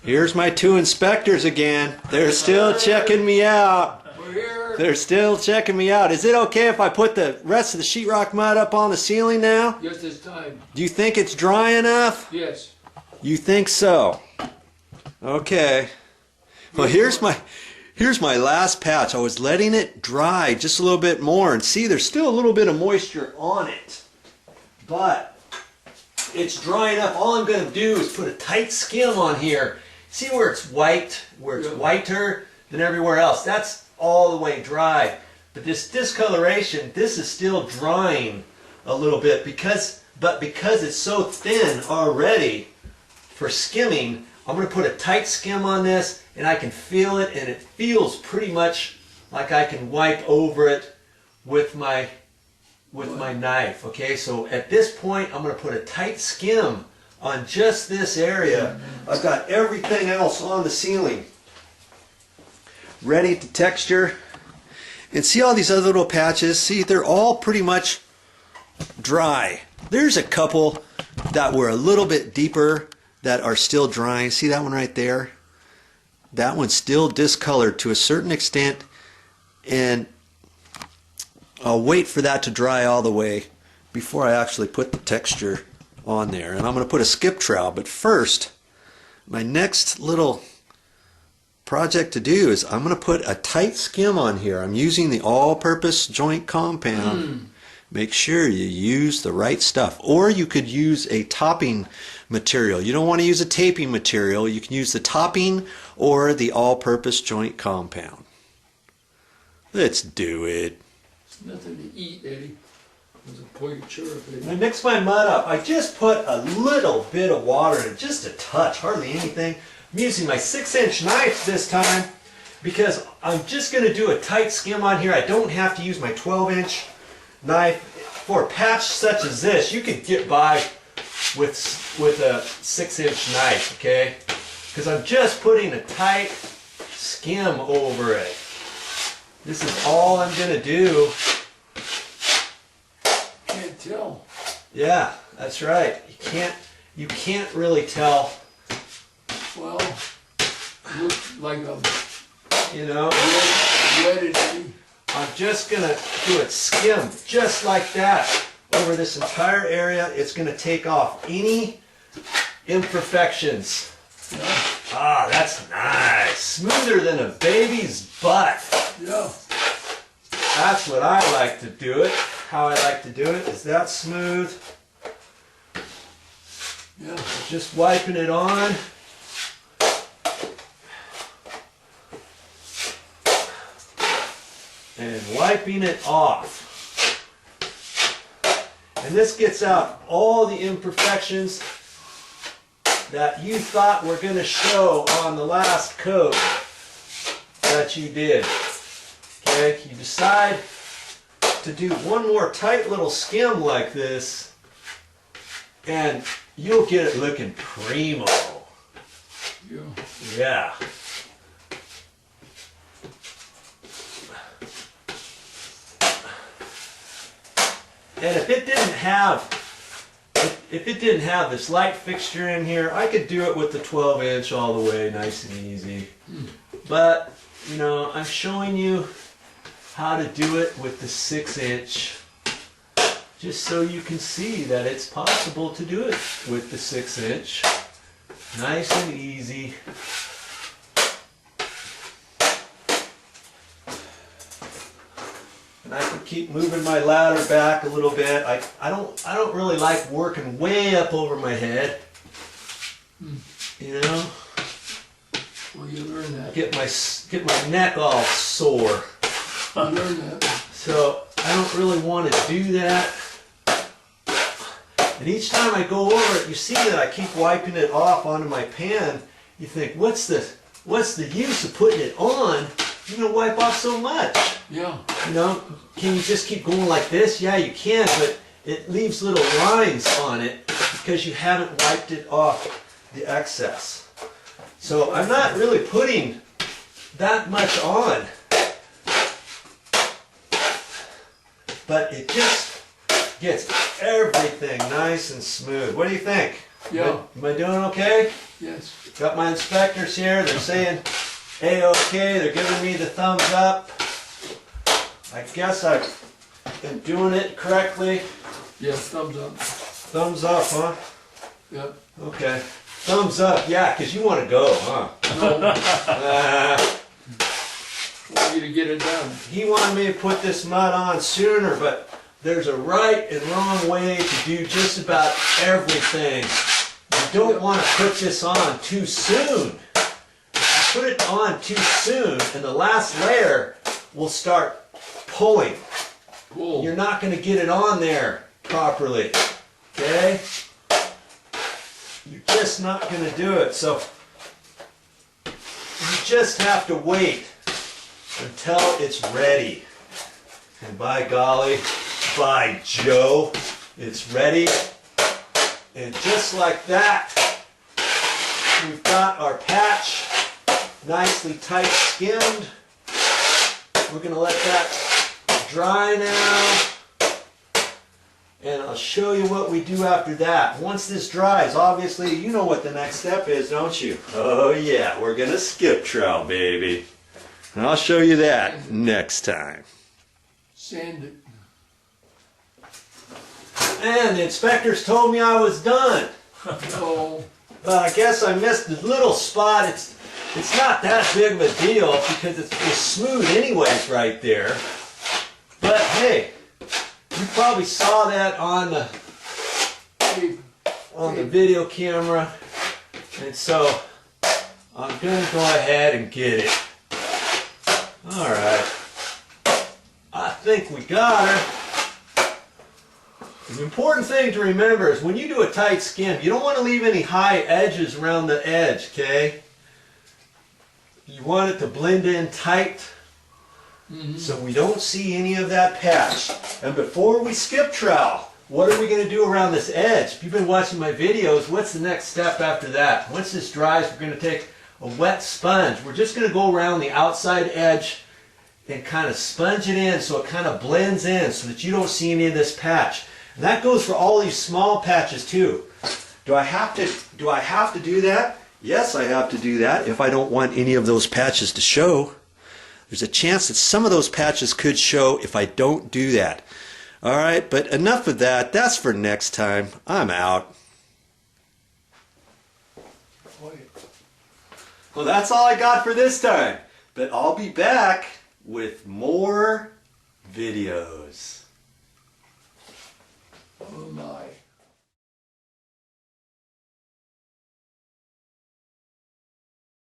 Here's my two inspectors again. They're still checking me out. We're here. They're still checking me out. Is it okay if I put the rest of the sheetrock mud up on the ceiling now? Just this time. Do you think it's dry enough? Yes. You think so? Okay. Well, here's my last patch. I was letting it dry just a little bit more, and see, there's still a little bit of moisture on it, but it's dry enough. All I'm going to do is put a tight skim on here. See where it's white, where it's whiter than everywhere else? That's all the way dry. But this discoloration, this is still drying a little bit because it's so thin already for skimming. I'm going to put a tight skim on this, and I can feel it, and it feels pretty much like I can wipe over it with my knife. Okay, so at this point I'm going to put a tight skim on just this area. I've got everything else on the ceiling ready to texture. And see all these other little patches? See, they're all pretty much dry. There's a couple that were a little bit deeper that are still drying. See that one right there? That one's still discolored to a certain extent, and I'll wait for that to dry all the way before I actually put the texture on there. And I'm going to put a skip trowel, but first, my next little project to do is I'm going to put a tight skim on here. I'm using the all-purpose joint compound. Make sure you use the right stuff, or you could use a topping material. You don't want to use a taping material. You can use the topping or the all-purpose joint compound. Let's do it. It's nothing to eat, Eddie. There's a poacher up there. I mix my mud up. I just put a little bit of water in it, just a touch, hardly anything. I'm using my 6-inch knife this time because I'm just going to do a tight skim on here. I don't have to use my 12-inch knife. For a patch such as this, you could get by with a 6-inch knife, okay? Because I'm just putting a tight skim over it. This is all I'm going to do. Can't tell. Yeah, that's right. You can't really tell. Well, looks like a wet. I'm just going to do it skim just like that over this entire area. It's going to take off any imperfections. Yeah. Ah, that's nice. Smoother than a baby's butt. Yeah. That's what I like to do it. How I like to do it is that smooth. Yeah. Just wiping it on. And wiping it off. And this gets out all the imperfections that you thought were going to show on the last coat that you did. Okay, you decide to do one more tight little skim like this, and you'll get it looking primo. Yeah. Yeah. And if it didn't have this light fixture in here, I could do it with the 12-inch all the way, nice and easy. But, you know, I'm showing you how to do it with the 6-inch, just so you can see that it's possible to do it with the 6-inch. Nice and easy. And I can keep moving my ladder back a little bit. I don't really like working way up over my head. You know? Well, you learn that. Get my neck all sore. You learn that. So I don't really want to do that. And each time I go over it, you see that I keep wiping it off onto my pan. You think, what's the use of putting it on? You're going to wipe off so much. Yeah. You know, can you just keep going like this? Yeah, you can, but it leaves little lines on it because you haven't wiped it off the excess. So I'm not really putting that much on, but it just gets everything nice and smooth. What do you think? Yeah. Am I doing okay? Yes. Got my inspectors here. They're saying A-okay. They're giving me the thumbs up. I guess I've been doing it correctly. Yes, thumbs up. Thumbs up, huh? Yep. Okay. Thumbs up, yeah, because you want to go, huh? No, want you to get it done. He wanted me to put this mud on sooner, but there's a right and wrong way to do just about everything. You don't want to put this on too soon. If you put it on too soon, and the last layer will start pulling. Cool. You're not going to get it on there properly. Okay? You're just not going to do it. So you just have to wait until it's ready. And by golly, by Joe, it's ready. And just like that, we've got our patch nicely tight skimmed. We're going to let that dry now. And I'll show you what we do after that. Once this dries, obviously, you know what the next step is, don't you? Oh yeah, we're going to skip trowel, baby. And I'll show you that next time. Sand it. And the inspectors told me I was done. Oh. But I guess I missed the little spot. It's not that big of a deal because it's smooth anyways right there. But hey, you probably saw that on the video camera. And so I'm going to go ahead and get it. Alright. I think we got her. The important thing to remember is when you do a tight skim, you don't want to leave any high edges around the edge, okay? You want it to blend in tight so we don't see any of that patch. And before we skip trowel, what are we going to do around this edge? If you've been watching my videos, what's the next step after that? Once this dries, we're going to take a wet sponge. We're just going to go around the outside edge and kind of sponge it in so it kind of blends in so that you don't see any of this patch. And that goes for all these small patches too. Do I have to do that? Yes, I have to do that if I don't want any of those patches to show. There's a chance that some of those patches could show if I don't do that. Alright, but enough of that. That's for next time. I'm out. Well, that's all I got for this time. But I'll be back with more videos. Oh my.